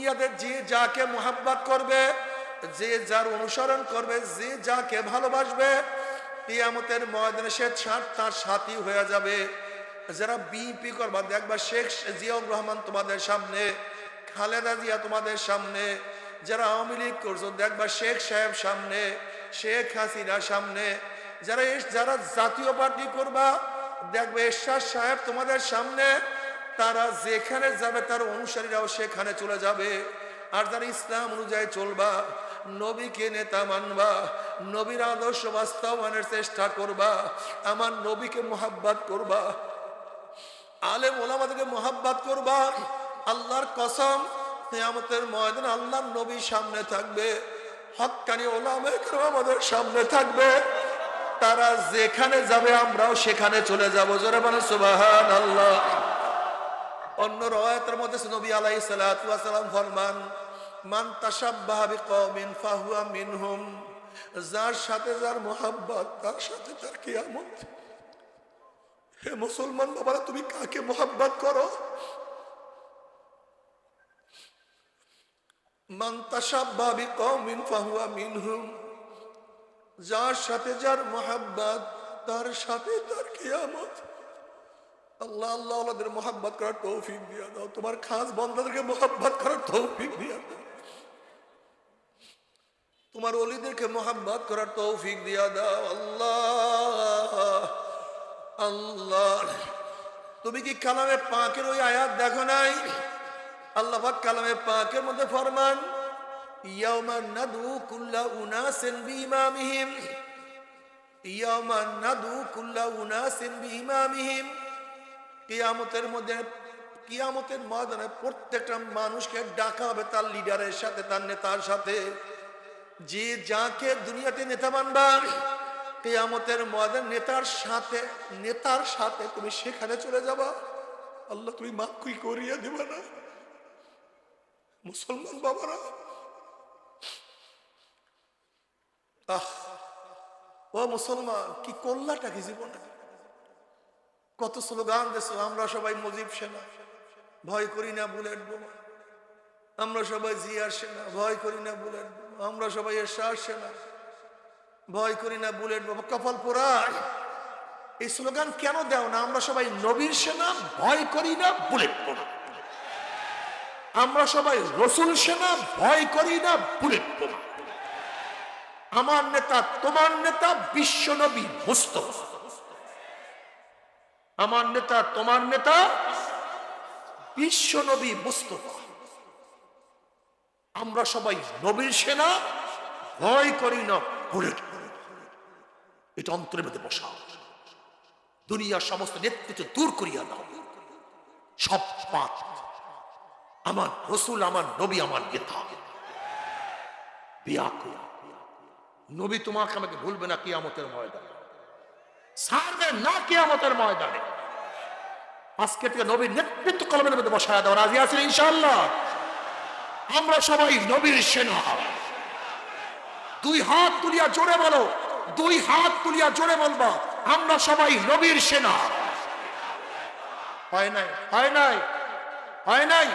দুনিয়াতে যে যাকে মোহাব্বত করবে, যে যার অনুসরণ করবে, যে যাকে ভালোবাসবে, কিয়ামতের ময়দানে সে তার সাথী হয়ে যাবে। যারা বিএনপি করবা দেখবা শেখ জিয়াউর রহমান তোমাদের সামনে, খালেদা জিয়া তোমাদের সামনে। যারা আওয়ামী লীগ করছো দেখবা শেখ সাহেব সামনে, শেখ হাসিনা সামনে। যারা জাতীয় পার্টি করবা দেখবে এরশাদ সাহেব তোমাদের সামনে। তারা যেখানে যাবে তার অনুসারীরাও সেখানে চলে যাবে। আর যারা ইসলাম অনুযায়ী চলবা, নবীকে নেতা মানবা, নবীর আদর্শ বাস্তবায়নের চেষ্টা করবা, আমার নবীকে মোহাব্বত করবা, আলেম ওলামাদেরকে মোহাব্বত করবা, আল্লাহর কসম কিয়ামতের ময়দানে আল্লাহর নবী সামনে থাকবে, হক্কানি ওলামায়ে কেরাম আমাদের সামনে থাকবে। তারা যেখানে যাবে আমরাও সেখানে চলে যাব। জোরে বলেন সুবহানাল্লাহ। অন্য রওয়ায়াতের মধ্যে নবী আলাইহিস সালাতু ওয়াস সালাম ফরমান, মান তাশাব্বাহা বিকওমিন ফাহুয়া মিনহুম। যার সাথে যার মোহাব্বত তার সাথে তার কিয়ামত। হে মুসলমান বাবারা, তুমি কাকে মোহাব্বত করো? মান তাশাব্বাহা বিকওমিন ফাহুয়া মিনহুম। যার সাথে যার মোহাব্বত তার সাথে তার কিয়ামত। আল্লাহ আল্লাহ ওদের মোহাব্বত করার তৌফিক দিয়া দাও। তোমার খাস বান্দাদেরকে মোহাব্বত করার তৌফিক দিয়া দাও। তোমার ওলিদেরকে মোহাব্বত করার তৌফিক দিয়া দাও আল্লাহ। আল্লাহ, তুমি কি কালামে পাকের ওই আয়াত দেখো নাই? আল্লাহ পাক কালামে পাকের মধ্যে ফরমান, ইয়াউমা নাদউ কুল্লা উনাসিন বিইমামিহিম, ইয়াউমা নাদউ কুল্লা উনাসিন বিইমামিহিম। কিয়ামতের মধ্যে, কিয়ামতের ময়দানে প্রত্যেকটা মানুষকে ডাকা হবে তার লিডারের সাথে, তার নেতার সাথে। যে যাকে দুনিয়াতে নেতা মানবা, কিয়ামতের ময়দানে নেতার সাথে তুমি সেখানে চলে যাবা। আল্লাহ তুমি মাফ করিয়া দিবা না? মুসলমান বাবারা, ও মুসলমান, কি করলাটা কি জীবনে? কত স্লোগান দিয়েছ, আমরা সবাই মুজিব সেনা, ভয় করি না বুলেট বোমা। আমরা সবাই জিয়ার সেনা, ভয় করি না বুলেট বোমা। আমরা সবাই এরশাদ সেনা, ভয় করি না বুলেট বোমা। কপাল পোড়া, এই স্লোগান কেন দেও না? আমরা সবাই নবীর সেনা, ভয় করি না বুলেট বোমা। আমরা সবাই রসুল সেনা, ভয় করি না বুলেট বোমা। আমার নেতা তোমার নেতা বিশ্ব নবী মুস্তাফা। আমার নেতা তোমার নেতা বিশ্ব নবী মুস্তাফা। আমরা সবাই নবীর সেনা, ভয় করি না বুলেট। এটা অন্তরের মধ্যে বসা। দুনিয়ার সমস্ত নেতৃত্ব দূর করিয়া দাও। সব পাপ আমার রসুল, আমার নবী, আমার নেতা। বিয়া করি নবী তোমাকে আমাকে ভুলবে না কিয়ামতের ময়দানে, ছাড়বে না কিয়ামতের ময়দানে। আজকে থেকে নবীর নেতৃত্ব কলমের মধ্যে বসায় দাও। রাজি আছেন ইনশাআল্লাহ? আমরা সবাই নবীর সেনা। দুই হাত তুলিয়া জোরে বলো, দুই হাত তুলিয়া জোরে বলবা, আমরা সবাই নবীর সেনা। হয় নাই, হয় নাই, হয় নাই।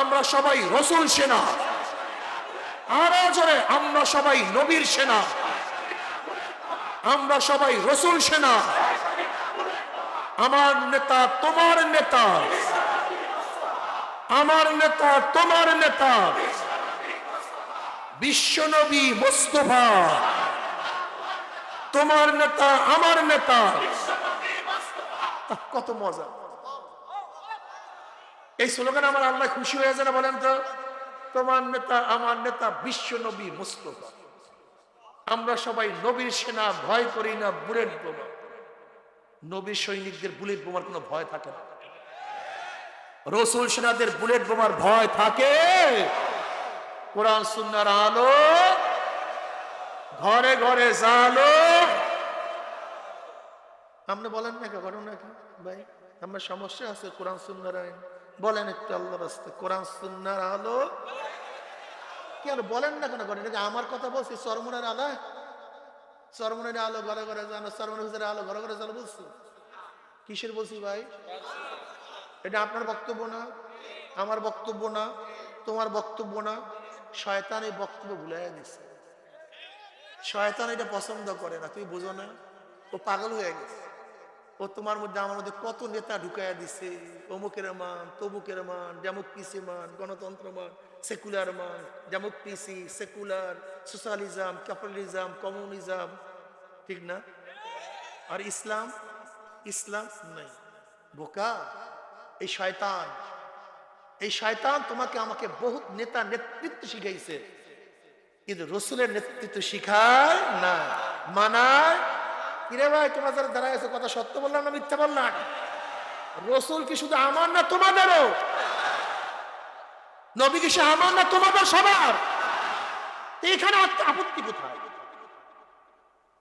আমরা সবাই রসুল সেনা। আরো জোরে, আমরা সবাই নবীর সেনা, আমরা সবাই রসুল সেনা। আমার নেতা তোমার নেতা, আমার নেতা তোমার নেতা বিশ্বনবী মুস্তাফা। তোমার নেতা আমার নেতা। কত মজা! এই স্লোগান আমার আল্লাহ খুশি হয়ে যায় না? বলেন তো, তোমার নেতা আমার নেতা বিশ্বনবী মুস্তাফা। আমরা সবাই নবীর সেনা, ভয় করি না বুলেট বোমা। নবীর সৈনিকদের বুলেট বোমার কোনো ভয় থাকে না। রসুল সেনাদের বুলেট বোমার ভয় থাকে। কোরআন সুন্নাহর আলো ঘরে ঘরে জালো। আপনি বলেন না ঘটনা কি ভাই? আমার সমস্যা আছে কোরআন সুন্নাহর আইন। বলেন একটু আল্লাহর রাস্তায়, কোরআন সুন্নাহর আলো। কেন বলেন না কেন? ঘটনা আমার কথা বলছি। চরমনের আলো, চরমনের আলো ঘরে ঘরে জানো, চরমনের হুজুরের আলো ঘরে ঘরে জানো বলছি। কিসের বলছি ভাই? এটা আপনার বক্তব্য না, আমার বক্তব্য না। তোমার বক্তব্য না, শয়তান এই বক্তব্য ভুলাই দিচ্ছে। শয়তান এটা পছন্দ করে না, তুমি বুঝো না? ও পাগল হয়ে গেছে। ও তোমার মধ্যে আমার মধ্যে কত নেতা ঢুকাইয়া দিছে, অমুকের মান তমুকের মান, ডেমোক্রেসি মান, গণতন্ত্র মান, সেকুলার মান, democracy, secular, socialism, capitalism, communism, ঠিক না? আর ইসলাম, ইসলাম নাই। বোকা এই শয়তান, এই শয়তান তোমাকে আমাকে বহুত নেতা নেতৃত্ব শিখাইছে, কিন্তু রসুলের নেতৃত্ব শিখায় না, মানায়। কিরে ভাই, তোমরা যারা দাঁড়ায় আছো, কথা সত্য বললাম না মিথ্যা বললাম? রসুল কি শুধু আমার না তোমাদেরও? নবী কি সে আমার না তোমাদের সবার? এখানে আপত্তি কোথায়?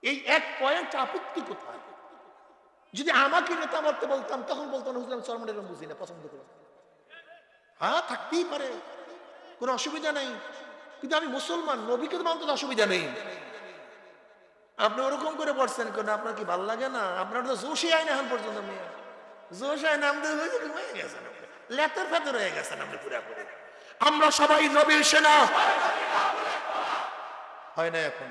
এই এক পয়েন্ট আপত্তি কোথায়? যদি আমাকে নেতা মারতে বলতাম তখন বলতাম হুজুর চরমনের বুঝি না, পছন্দ করি। হ্যাঁ, থাকতেই পারে, কোনো অসুবিধা নেই, কিন্তু আমি মুসলমান, নবীকে তো মানতে অসুবিধা নেই। আপনি ওরকম করে পড়ছেন কেন? আপনার কি ভালো লাগে না? আপনার তো জোশই আইন এখন পর্যন্ত, মেয়ে জোশ আইন হয়ে গেছেন, লেতর ফেতর হয়ে গেছেন আপনি পুরা করে। আমরা সবাই নবীর সেনা, হয় না এখন?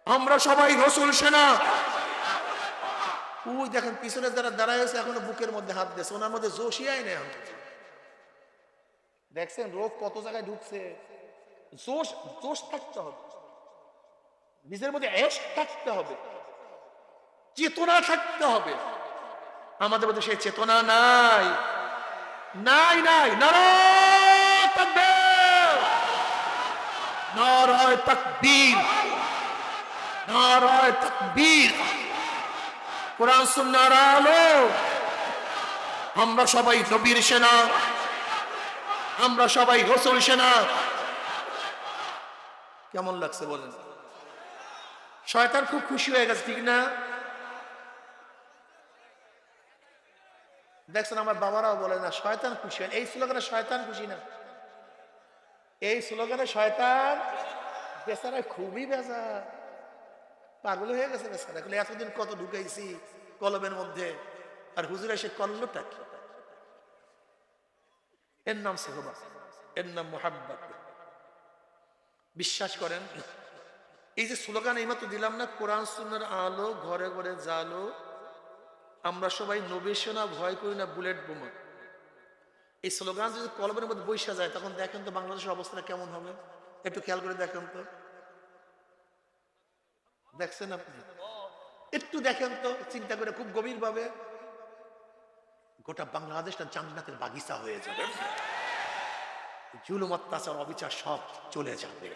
আমরা সবাই রসুল সেনা। ওই দেখেন পিছনে যারা দাঁড়ায় আছে এখনো বুকের মধ্যে হাত দিয়েছে, ওনার মধ্যে জোশই আইন এখন। দেখছেন রোগ কত জায়গায় ঢুকছে। জোশ, জোশ থাকতে হবে, নিজের মধ্যে এশ থাকতে হবে, চেতনা থাকতে হবে। আমাদের মধ্যে সেই চেতনা নাই, নাই নাই। নারায়ে তাকবীর, নারায়ে তাকবীর, নারায়ে তাকবীর। কোরআন সুন্নাহর আলো। আমরা সবাই নবীর সেনা, আমরা সবাই রাসূল সেনা। কেমন লাগছে বলেন? শয়তান খুব খুশি হয়ে গেছে, ঠিক না? দেখছেন আমার বাবারাও বলে না শয়তান খুশি হয়। এই স্লোগানে শয়তান খুশি না, এই স্লোগানে শয়তান বেচারা খুবই বেজা, পাগল হয়ে গেছে বেচারা। এতদিন কত ঢুকাইছি কলবের মধ্যে, আর হুজুর এসে করলোটা কি? এর নাম সেহবা, এর নাম মুহাব্বত। বিশ্বাস করেন, এই যে স্লোগান এইমাত্র দিলাম না, কোরআন সুন্নাহর আলো ঘরে ঘরে জালো, আমরা সবাই নবীর সেনা, ভয় করি না বুলেট বোমা। এই স্লোগান যদি কলমের মধ্যে বৈশা যায়, তখন দেখেন তো বাংলাদেশের অবস্থা কেমন হবে। একটু খেয়াল করে দেখেন তো, দেখছেন আপনি? একটু দেখেন তো, চিন্তা করে খুব গভীর ভাবে, গোটা বাংলাদেশটা জান্নাতের বাগিচা হয়ে যাবে। জুলুম, অত্যাচার, অবিচার সব চলে যাবে।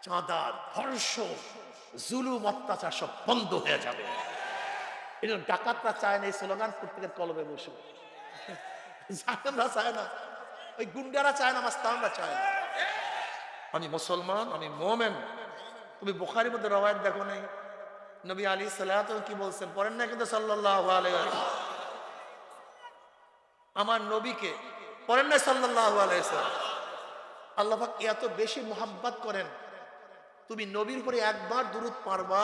চাঁদা, ধর্ষণ, জুলুম, অত্যাচার সব বন্ধ হয়ে যাবে। এটা ডাকাতরা চায় না এই স্লোগান প্রত্যেকের কলমে বসে, জালেমরা চায় না, ওই গুন্ডারা চায় না, মাস্তানরা চায় না। আমি মুসলমান, আমি মোমেন। তুমি বুখারীর মধ্যে রওয়ায়াত দেখো নাই? নবী আলাইহিস সালাতু কি বলছেন? পড়েন না কিন্তু সাল্লাল্লাহু আলাইহি ওয়াসাল্লাম। আমার নবীকে পড়েন না সাল্লাল্লাহু আলাইহি ওয়াসাল্লাম। আল্লাহ পাক এত বেশি মুহাব্বত করেন, তুমি নবীর উপরে একবার দুরূদ পড়বা,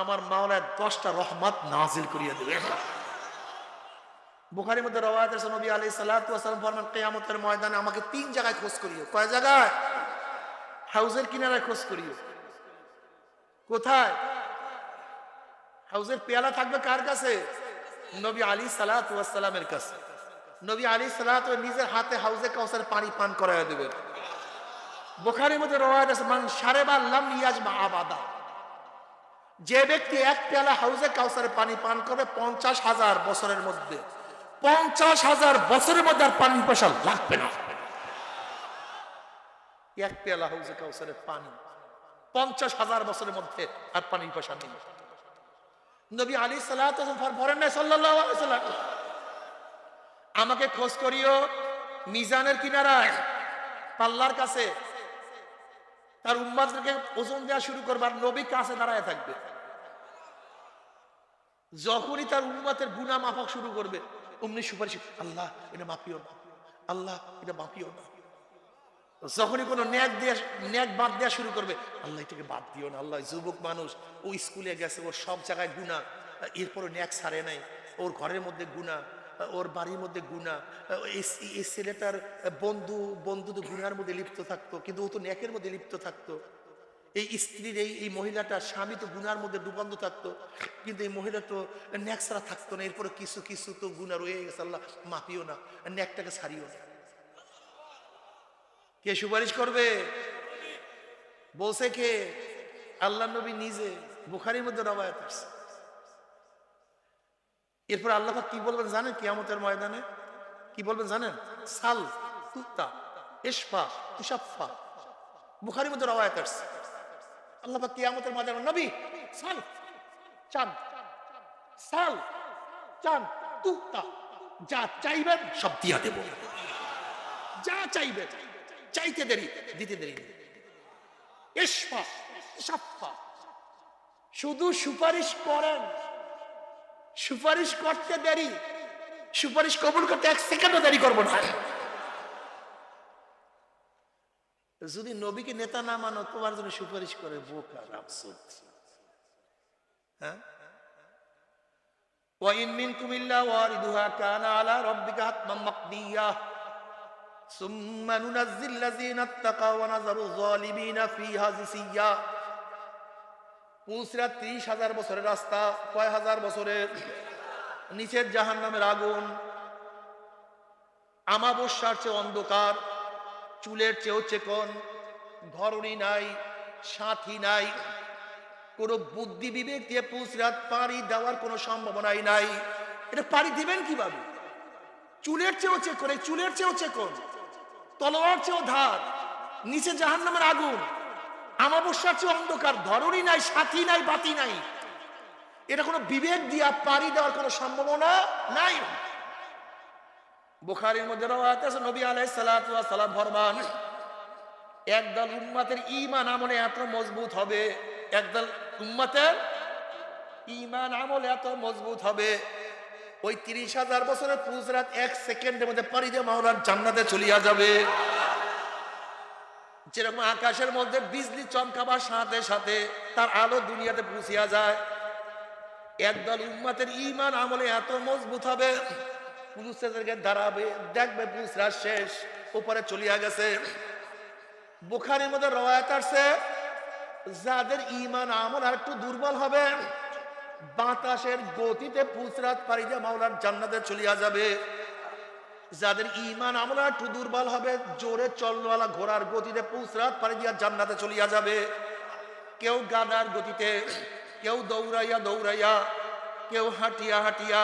আমার মাওলা 10টা রহমত নাজিল করিয়ে দেবে। বুখারীর মধ্যে রওয়ায়াত আছে, নবী আলাইহিস সালাতু ওয়াসাল্লাম ফরমান, কিয়ামতের ময়দানে আমাকে 3 জায়গায় খোঁজ করিও। কয় জায়গায়? হাউজের কিনারায় খোঁজ করিও। কোথায়? হাউজের পেয়ালা থাকবে কার কাছে? নবী আলাইহিস সালাতু ওয়াসাল্লামের কাছে। নবী আলাইহিস সালাতু নিজের হাতে হাউজে কাউসার পানি পান করায় দেবেন। বুখারীর মধ্যে রওয়ায়াত আছে, মান শারাবা লাম ইয়াজমা আবাদা, যে ব্যক্তি এক পেয়ালা হাউজে কাউসারের পানি পান করবে 50,000 বছরের মধ্যে, 50,000 বছরের মধ্যে আর পানি পয়সা লাগবে না। এক পেয়ালা হাউজে কাউসারের পানি 50,000 বছরের মধ্যে আর পানি পয়সা নেই। নবী আলাইহিস সালাতু ওয়াসাল্লাম বলেন না সাল্লাল্লাহু আলাইহি ওয়াসাল্লাম, আমাকে খোঁজ করিও মিজানের কিনারায়, পাল্লার কাছে। তার উম্মতকে ওজন দেওয়া শুরু করবে, আর নবী কাছে দাঁড়ায় থাকবে। যখনই তার উম্মতের গুনাহ মাফা শুরু করবে, অমনি সুপারিশ, আল্লাহ এটা মাফিও না, আল্লাহ এটা মাফিও না। যখনই কোনো ন্যাক বাদ দেওয়া শুরু করবে, আল্লাহ এটাকে বাদ দিও না, আল্লাহ যুবক মানুষ, ও স্কুলে গেছে, ওর সব জায়গায় গুনাহ, এরপরও ন্যাক ছাড়ে নাই, ওর ঘরের মধ্যে গুনাহ, ওর বাড়ির মধ্যে গুনাহ, এই ছেলেটার বন্ধু তো গুনার মধ্যে লিপ্ত থাকতো, কিন্তু ও তো নেকের মধ্যে লিপ্ত থাকতো। এই স্ত্রীর এই মহিলাটার স্বামী তো গুনার মধ্যে ডুবান্ত থাকতো, কিন্তু এই মহিলা তো ন্যাক ছাড়া থাকতো না। এরপরে কিছু কিছু তো গুনাহ রয়ে গেছে, আল্লাহ মাপিও না, ন্যাকটাকে ছাড়িও না। কে সুপারিশ করবে? বলছে কে? আল্লাহ নবী নিজে, বুখারীর মধ্যে রওয়ায়াত আছে। এরপর আল্লাহ পাক কি বলবেন জানেন? কিয়ামতের ময়দানে কি বলবেন জানেন? সাল তুতা ইশফা তুশাফা। বুখারীর মধ্যে রওয়ায়াত আছে। আল্লাহ পাক কিয়ামতের ময়দানে নবী সাল চান, সাল চান তুতা, যা চাইবেন সব দিয়া দেব। যা চাইবেন, চাইতে দেরি দিতে দেরি নেই। ইশফা তুশাফা, শুধু সুপারিশ করেন, সুপারিশ করতে দেরি, সুপারিশ কবুল করতে এক সেকেন্ডও দেরি করবো না। যদি নবীকে নেতা না মানো, তোমার জন্য সুপারিশ করে বোকা রামসুদ। হ্যাঁ, ওয়াইন মিনকুম ইল্লা ওয়ারিদুহা কানা আলা রাব্বিকা হাতমান মাকদিয়া সুম্মা নুনাজ্জিল লাযিনা ইত্তাকাও ওয়া নাযারু যালিমিনা ফিহা জিসিয়া। পুসরা 30,000 বছরের রাস্তা, কয় হাজার বছরের? নিচের জাহান্নামের আগুন, আমাবস্যার চেয়ে অন্ধকার, চুলের চেয়েও চেকন, ধরনী নাই, সাথী নাই, কোনো বুদ্ধি বিবেক দিয়ে পুসরাত পাড়ি দেওয়ার কোনো সম্ভাবনাই নাই। এটা পাড়ি দিবেন কিভাবে? চুলের চেয়েও চেকন, এই চুলের চেয়েও চেকন, তলোয়ার চেয়েও ধার, নিচে জাহান্নামের আগুন, আমাবস্যার চেয়ে অন্ধকার, ধরনী নাই, সাথী নাই, বাতি নাই। এটা কোনো বিবেক দিয়া পাড়ি দেওয়ার কোনো সম্ভাবনা নাই। বুখারীর মধ্যে রওয়ায়াত আছে, নবী আলাইহিস সালাতু ওয়াস সালাম ফরমান, একদল উম্মতের ঈমান আমলে এত মজবুত হবে, একদল উম্মতের ঈমান আমল এত মজবুত হবে, ওই 30,000 বছরের পুজরাত এক সেকেন্ডের মধ্যে পাড়ি দিয়ে মাওলার জান্নাতে চলিয়া যাবে। যেরকম আকাশের মধ্যে বিজলি চমকাবার সাথে সাথে তার আলো দুনিয়াতে পৌঁছিয়া যায়, একদল উম্মতের ঈমান আমলে এত মজবুত হবে, পুলিশকে দাঁড়াবে, দেখবে পুলিশরা শেষ, উপরে চলিয়া গেছে। বুখারীর মধ্যে রওয়ায়াত আছে, যাদের ঈমান আমল আর একটু দুর্বল হবে, বাতাসের গতিতে পুসরাত পাড়ি দিয়ে মাওলার জান্নাতে চলিয়া যাবে। যাদের ঈমান আমল আর একটু দুর্বল হবে, জোরে চলওয়ালা ঘোড়ার গতিতে পুসরাত পাড়ি দিয়া জান্নাতে চলিয়া যাবে। কেউ গাদার গতিতে, কেউ দৌড়াইয়া দৌড়াইয়া, কেউ হাঁটিয়া হাঁটিয়া।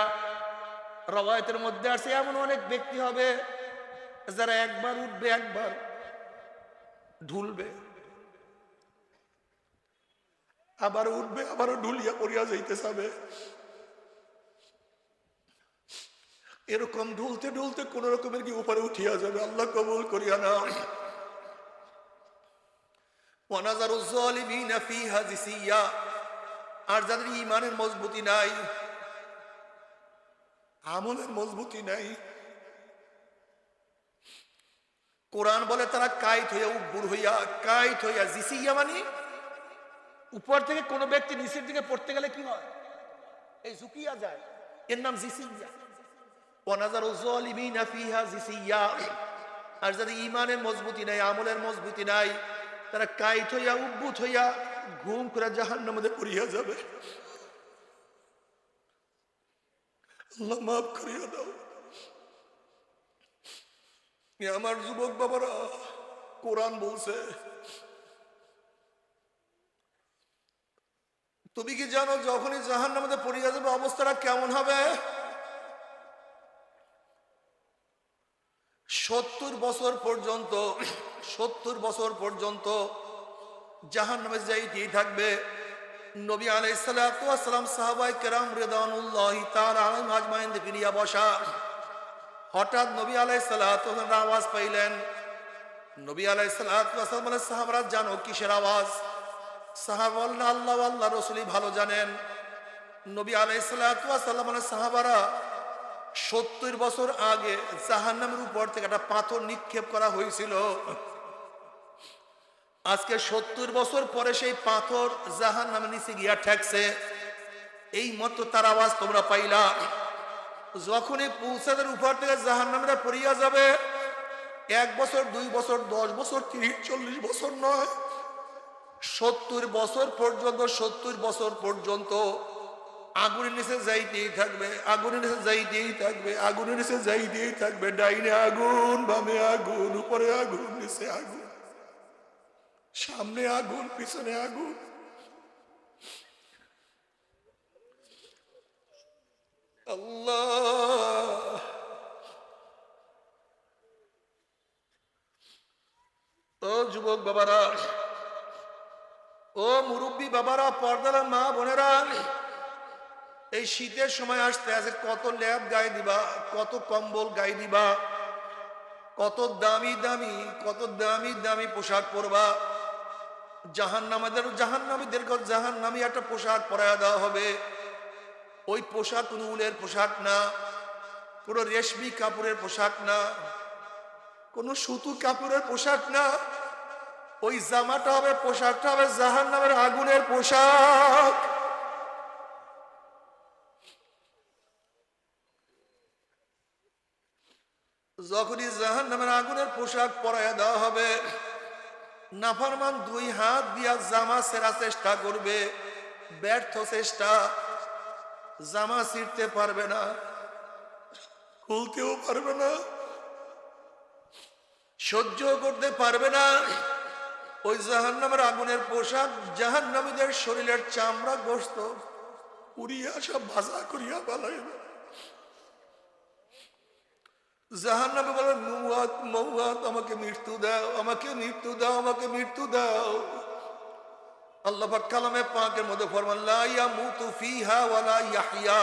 রওয়ায়াতের মধ্যে আছে এমন অনেক ব্যক্তি হবে যারা একবার উঠবে, একবার ঢুলবে, আবার উঠবে, আবারও ঢুলিয়া পড়িয়া যাইতে যাবে। এরকম ঢুলতে ঢুলতে কোন রকমের কি উপরে উঠিয়া যাবে। আল্লাহ কবুল করিয়া নাও। ওয়া নাযারু যালিমিনা ফিহা জিসিয়া। আর যাদের ঈমানের মজবুতি নাই, আমলের মজবুতি নাই, কোরআন বলে তারা কাইত হইয়া উব্বুর হইয়া, কাইত হইয়া, জিসিয়া মানে উপর থেকে কোন ব্যক্তি নিচের দিকে পড়তে গেলে কি হয়? এই ঝুঁকিয়া যায়, এর নাম জিসিয়া। ওয়া নাযারু যালিমিনা ফিহা জিসিয়া। আর যাদের ঈমানের মজবুতি নাই, আমলের মজবুতি নাই, তারা কাইত হইয়া উব্বুত হইয়া ঘুম করে জাহান্নামের মধ্যে পড়িয়া যাবে। আল্লাহ মাফ করিয়া দাও। আমার যুবক বাবারা, কোরআন বলছে, তুমি কি জানো যখনই জাহান্নামের মধ্যে পড়িয়া যাবে অবস্থাটা কেমন হবে? 70 বছর পর্যন্ত, 70 বছর পর্যন্ত জাহান্নামে যাইতেই থাকবে। নবী আলাইহিস সালাতু ওয়াস সালাম সাহাবায়ে কেরাম রিদওয়ানুল্লাহি তাআলা আলাইহিম আজমাইন নিয়া বসা। হঠাৎ নবী আলাইহিস সালাতু ওয়াস সালাম আওয়াজ পাইলেন। নবী আলাইহিস সালাতু ওয়াস সালাম বলেন, সাহাবারা জানো কিসের আওয়াজ? সাহাবা বললেন, আল্লাহ আল্লাহ রাসূলই ভালো জানেন। নবী আলাইহিস সালাতু ওয়াস সালাম বলেন, সাহাবারা 70 বছর আগে জাহান্নামের উপর থেকে একটা পাথর নিক্ষেপ করা হয়েছিল। আজকে 70 বছর পরে সেই পাথর জাহান্নামের নিচে গিয়া ঠেকছে। এই মতো তার আওয়াজ তোমরা পাইলা। যখনই পৌঁছাদের উপর থেকে জাহান্নামীরা পড়িয়া যাবে, 1 বছর 2 বছর 10 বছর 30 40 বছর নয়, 70 বছর পর্যন্ত, 70 বছর পর্যন্ত আগুনের নিচে যাইতেই থাকবে, আগুনের নিচে যাইতেই থাকবে, আগুনের নিচে যাইতেই থাকবে। ডাইনে আগুন, বামে আগুন, উপরে আগুন, নিচে আগুন, সামনে আগুন, পিছনে আগুন। আল্লাহ, ও যুবক বাবারা, ও মুরব্বী বাবারা, পর্দারা মা বোনেরা, এই শীতের সময় আসতে আছে, কত ল্যাব গায়ে দিবা, কত কম্বল গায়ে দিবা, কত দামি দামি, কত দামি দামি পোশাক পরবা। জাহান্নামীদেরকে জাহান্নামী একটা পোশাক পরায়া দেওয়া হবে। ওই পোশাক কোনো উলের পোশাক না, কোনো রেশমি কাপড়ের পোশাক না, কোনো সুতু কাপড়ের পোশাক না। ওই জামাটা হবে, পোশাকটা হবে জাহান্নামের আগুনের পোশাক। যখনই জাহান্নামের আগুনের পোশাক পরাইয়া দেওয়া হবে, নাফরমান 2 হাত দিয়া জামা ছেঁড়া চেষ্টা করবে, ব্যর্থ চেষ্টা। জামা ছিঁড়তে পারবে না, খুলতেও পারবে না, সহ্য করতে পারবে না। ওই জাহান্নামের আগুনের পোশাক জাহান্নামীদের শরীরের চামড়া গোশত উড়িয়া সব ভাজা করিয়া বানাইবে। জাহান্নামে বলে, মৌয়াত মৌয়াত, আমাকে মৃত্যু দাও, আমাকে মৃত্যু দাও, আমাকে মৃত্যু দাও। আল্লাহ পাক কালামে পাকের মধ্যে ফরমান, লা ইয়ামুতু ফিহা ওয়ালা ইয়াহইয়া।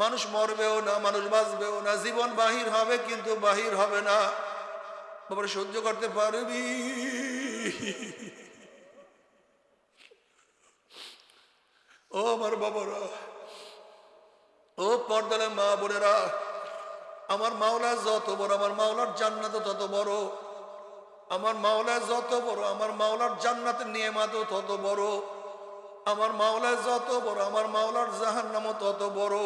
মানুষ মরবেও না, মানুষ বাঁচবেও না, জীবন বাহির হবে কিন্তু বাহির হবে না। বাবা, সহ্য করতে পারবি? ও আমার বাবারা, ও পর্দালে মা বোনেরা, আমার মাওলা যত বড়, আমার মাওলার জান্নাত তত বড়। আমার মাওলা যত বড়, আমার মাওলার জান্নাতের নিয়ামতও তত বড়। আমার মাওলা যত বড়, আমার মাওলার জাহান্নামও তত বড়।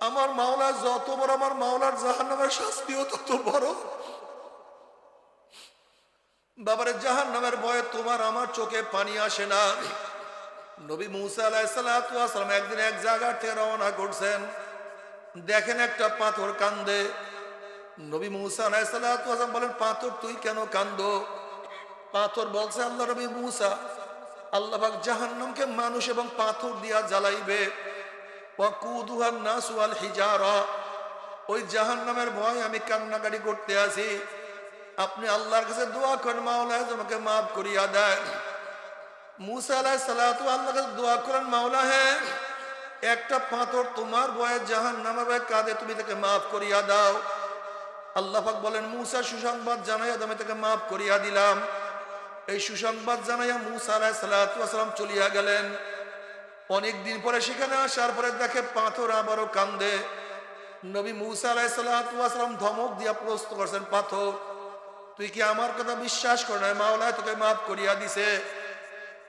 আমার মাওলা যত বড়, আমার মাওলার জাহান্নামের শাস্তিও তত বড়। বাবারে, জাহান্নামের ভয়ে তোমার আমার চোখে পানি আসে না। নবী মুসা আলাইহিস সালাতু ওয়াস সালাম একদিন এক জায়গা থেকে রওনা করছেন, দেখেন একটা পাথর কান্দে। নবী মুসা আলাইহিস সালাতু ওয়াস সালাম বলেন, পাথর তুই কেন কান্দো? পাথর বলছে, আল্লাহ নবী মুসা, আল্লাহ পাক জাহান্নামকে মানুষ এবং পাথর দিয়া জ্বালাইবে। ওয়াকুদুহান নাস ওয়াল হিজারা। ওই জাহান্নামের ভয় আমি কান্নাকাটি করতে আছি। আপনি আল্লাহর কাছে দোয়া করেন, মাওলা আমাকে মাফ করিয়া দেন। মুসা আলাইহিস সালাতু আল্লাহর কাছে দোয়া করেন, মাওলা হে, একটা পাথর তোমার ভয়ে জাহান্নামের ভয়ে কাঁদে, তুমি তাকে মাফ করিয়া দাও। আল্লাহ পাক বলেন, মুসা সুসংবাদ জানাইয়া আমি তাকে মাফ করিয়া দিলাম। এই সুসংবাদ জানাইয়া মুসা আলাইহিস সালাতু ওয়াস সালাম চলিয়া গেলেন। অনেকদিন পরে সেখানে আসার পরে দেখে পাথর আবারও কান্দে। নবী মুসা আলাইহিস সালাতু ওয়াস সালাম ধমক দিয়া প্রশ্ন করছেন, পাথর তুই কি আমার কথা বিশ্বাস কর না? মাওলা তোকে মাফ করিয়া দিছে।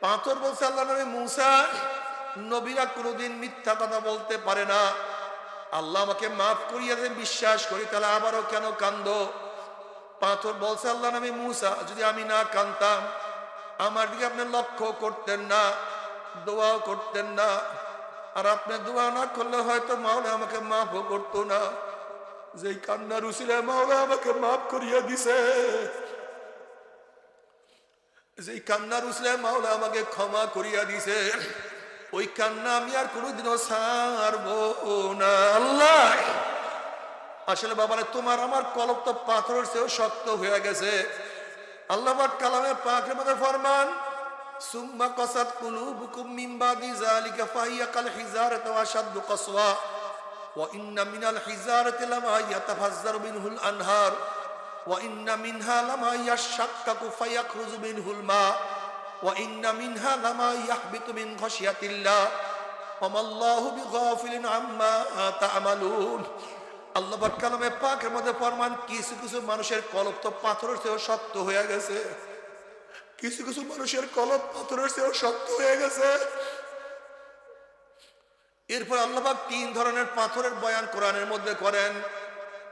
পাথর বলছে, আল্লাহ নবী মুসা, নবীরা কোনোদিন মিথ্যা কথা বলতে পারে না। আল্লাহ আমাকে মাফ করিয়া দেন, বিশ্বাস করি, তাহলে আবারও কেন কান্দো? পাথর বলছে, আল্লাহ নবী মুসা, যদি আমি না কান্দতাম, আমার দিকে আপনি লক্ষ্য করতেন না, দোয়াও করতেন না, আর আপনি দোয়া না করলে হয়তো মাওলা আমাকে মাফও করতো না। যেই কান্নার উসিলায় মাওলা আমাকে মাফ করিয়া দিছে, যেই কান্নার উসিলায় মাওলা আমাকে ক্ষমা করিয়া দিছে, ওই কান্না আমি আর কোনোদিনও ছাড়বো না। আল্লাহ, আসলে বাবারে, তোমার আমার কলব তো পাথরের চেয়েও শক্ত হয়ে গেছে। আল্লাহ পাক কালামে পাকের মধ্যে ফরমান, সুম্মা কাসাত কুলুবুকুম মিন বাদি যালিকা ফাহিয়া কাল হিজারাতি ওয়া আশাদ্দু কাসওয়া ওয়া ইন্না মিনাল হিজারাতি লামা ইয়াতাফাজ্জারু মিনহুল আনহার ওয়া ইন্না মিনহা লামা ইয়াশাক্কাকু ফায়াখরুজু মিনহুল মা ওয়া ইন্না মিনহা লামা ইয়াহবিতু মিন খাশিয়াতিল্লাহ ওয়া মাল্লাহু বিগাফিলিন আম্মা তা'মালুন। আল্লাহ পাক কালামে পাকের মধ্যে ফরমান, কিছু কিছু মানুষের কলব তো পাথরের চেয়েও শক্ত হয়ে গেছে। কিছু কিছু মানুষের কলব পাথরের চেয়েও শক্ত হয়ে গেছে। এরপর আল্লাহ পাক তিন ধরনের পাথরের বয়ান কোরআনের মধ্যে করেন।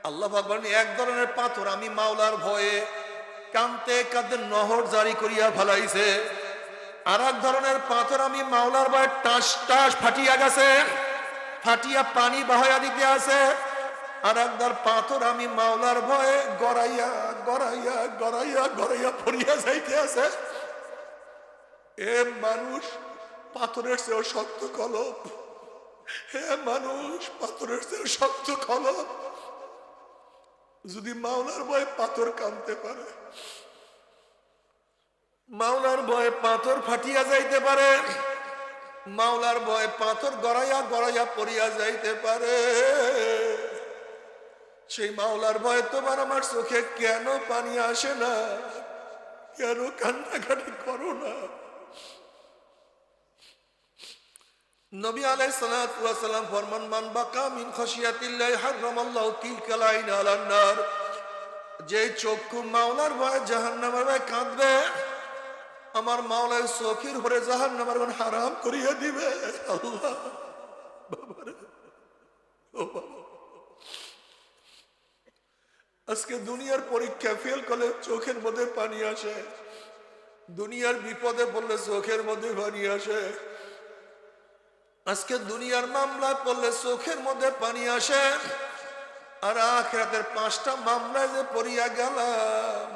আল্লাহ পাক বলেন, এক ধরনের পাথর আমি মাওলার ভয়ে কাঁদতে কাঁদতে নহর জারি করিয়া ফেলাইছে। আর এক ধরনের পাথর আমি মাওলার ভয়ে টাস টাস ফাটিয়া গেছে, ফাটিয়া পানি বাহাইয়া দিতে আছে। আর একদার পাথর আমি মাওলার ভয়ে গড়াইয়া গড়াইয়া গড়াইয়া গড়াইয়া পড়িয়া যাইতে আছে। এ মানুষ, পাথরের চেয়েও শক্ত কলব। হে মানুষ, পাথরের চেয়েও শক্ত কলব। যদি মাওলার ভয়ে পাথর কাঁদতে পারে, মাওলার ভয়ে পাথর ফাটিয়া যাইতে পারে, মাওলার ভয়ে পাথর গড়াইয়া গড়াইয়া পড়িয়া যাইতে পারে, সেই মাওলার ভয়ে তোমার আমার চোখে কেন পানি আসে না? কেন কান্নাকাটি করো না? নবী আলাইহিস সালাতু ওয়াস সালাম ফরমান, মান বাকা মিন খাশিয়াতিল্লাহি হারামাল্লাহু তিলকাল আইন আলান নার। যে চক্ষু মাওলার ভয়ে জাহান্নামের ভয়ে কাঁদবে, আমার মাওলার চোখের উপরে জাহান্নামের আগুন হারাম করিয়া দিবে। আল্লাহ, বাবারে, ও বাবা, আজকে দুনিয়ার পরীক্ষা ফেল করলে চোখের মধ্যে পানি আসে, দুনিয়ার বিপদে পড়লে চোখের মধ্যে পানি আসে। আজকে দুনিয়ার মামলা পড়লে চোখের মধ্যে পানি আসে। আর আখিরাতের 5টা মামলায় যে পড়িয়া গেলাম,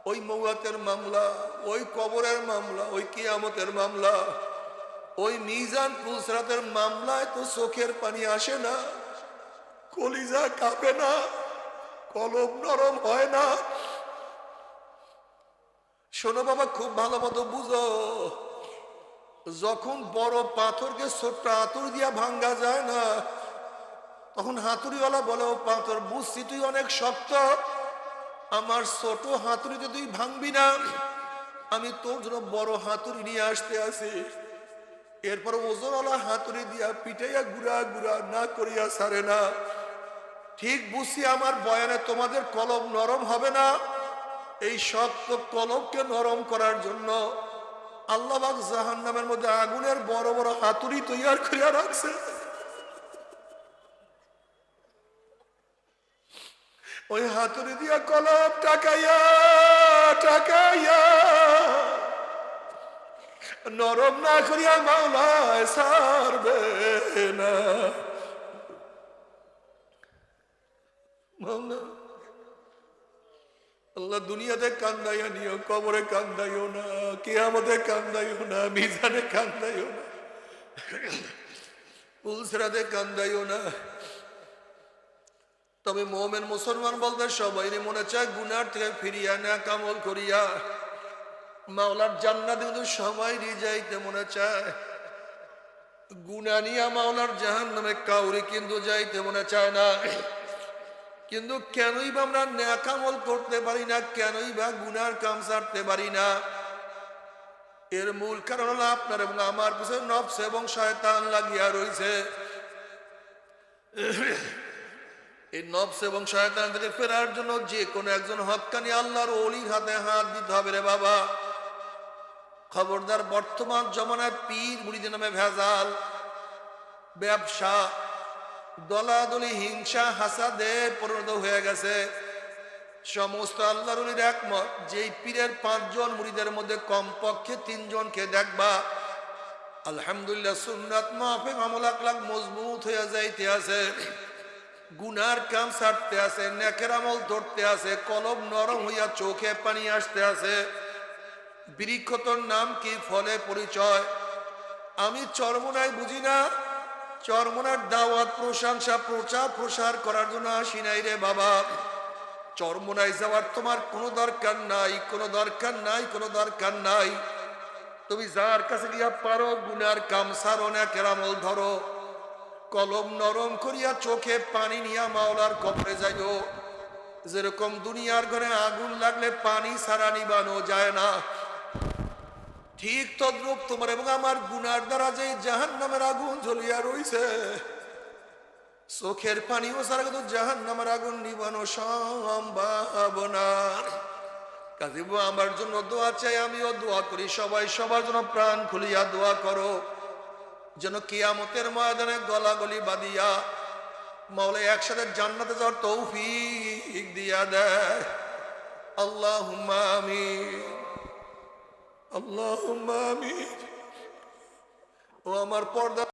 ওই মওয়াতের মামলা, ওই কবরের মামলা, ওই কিয়ামতের মামলা, ওই মিজান পুলসরাতের মামলায় তো চোখের পানি আসে না, কলিজা কাঁপে না, কলম নরম হয় না। শোনো বাবা, খুব ভালো মতো বুঝো, যখন বড় পাথরকে ছোট্ট হাতুড়ি দিয়া ভাঙ্গা যায় না, তখন হাতুড়িওয়ালা বলে, ও পাথর, বুঝছি তুই অনেক শক্ত, আমার ছোট হাতুড়িতে তুই ভাঙবি না, আমি তোর জন্য বড় হাতুড়ি নিয়ে আসতে আছি। এরপর ওজনওয়ালা হাতুড়ি দিয়া পিটাইয়া গুড়া গুড়া না করিয়া ছাড়ে না। ঠিক বুঝছি আমার বয়ানে তোমাদের কলম নরম হবে না। এই শক্ত কলমকে নরম করার জন্য আল্লাহ পাক জাহান্নামের মধ্যে আগুনের বড় বড় হাতুড়ি তৈরি করিয়া রাখছে। ওই হাতুড়ি দিয়া কলম টাকাইয়া টাকাইয়া নরম না করিয়া মাওলায় ছাড়বে না। মাওলা, আল্লাহ দুনিয়াতে কান্দাইয়া নিও, কবরে কান্দাইও না, কিয়ামতে কান্দাইও না, মিজানে কান্দাইও না, পুলসরাতে কান্দাইও না। তবে মুমিন মুসলমান বলতে সবাই মনে চায় গুনার থেকে ফিরিয়া নেক আমল করিয়া মাওলার জান্নাতে সবাই যাইতে মনে চায়। গুনাহ নিয়া মাওলার জাহান্নামে কাউরি কিন্তু যাইতে মনে চায় না। কিন্তু কেনই বা আমরা নেক আমল করতে পারি না, কেনই বা গুনার কাম ছাড়তে পারি না? এর মূল কারণ হলো আপনার এবং আমার পিছনে নফস এবং শয়তান লাগিয়া রয়েছে। এই নফস এবং শয়তান থেকে ফেরার জন্য যে কোনো একজন হক্কানি আল্লাহর ওলির হাতে হাত দিতে হবে রে বাবা। খবরদার, বর্তমান জমানায় পীর মুরিদের নামে ভেজাল, ব্যবসা, দলাদলি, হিংসা, হাসাদে পরিণত হয়ে গেছে। সমস্ত আল্লাহর ওলির একমত, যেই পীরের 5 জন মুরিদের মধ্যে কমপক্ষে 3 জনকে দেখবা আলহামদুলিল্লাহ সুন্নাত মাফিক আমল আকলাক মজবুত হয়ে যাইতে আছে, গুনার কাম ছাড়তে আছে, নেকের আমল ধরতে আছে, কলম নরম হইয়া চোখে পানি আসতে আছে। বৃক্ষতর নাম কি, ফলে পরিচয়। আমি চরমোনাই বুঝি না, চরমোনার দাওয়াত, প্রশংসা, প্রচার প্রসার করার জন্য আসি নাই রে বাবা। চরমোনাই যাওয়ার তোমার কোনো দরকার নাই, কোনো দরকার নাই, কোনো দরকার নাই। তুমি যার কাছে গিয়া পারো গুনার কাম ছাড়ো, নেকের আমল ধরো, কলম নরম করিয়া চোখে পানি নিয়া মাওলার কবরে যাইও। যেরকম দুনিয়ার ঘরে আগুন লাগলে পানি ছাড়া নিবানো যায় না, ঠিক তদ্রূপ তোমার এবং আমার গুনার দ্বারা যে জাহান্নামের আগুন জ্বলিয়া রইছে, চোখের পানিও ছাড়া কিন্তু জাহান্নামের আগুন নিবানো সম্ভব না। কাজেই আমার জন্য দোয়া চাই, আমিও দোয়া করি, সবাই সবার জন্য প্রাণ খুলিয়া দোয়া করো। যেন কিয়ামতের ময়দানে গলাগলি বাঁধিয়া মাওলা একসাথে জান্নাতে যাওয়ার তৌফিক দিয়া দেয়। আল্লাহুম্মা আমিন, আল্লাহুম্মা আমিন। ও আমার পর্দা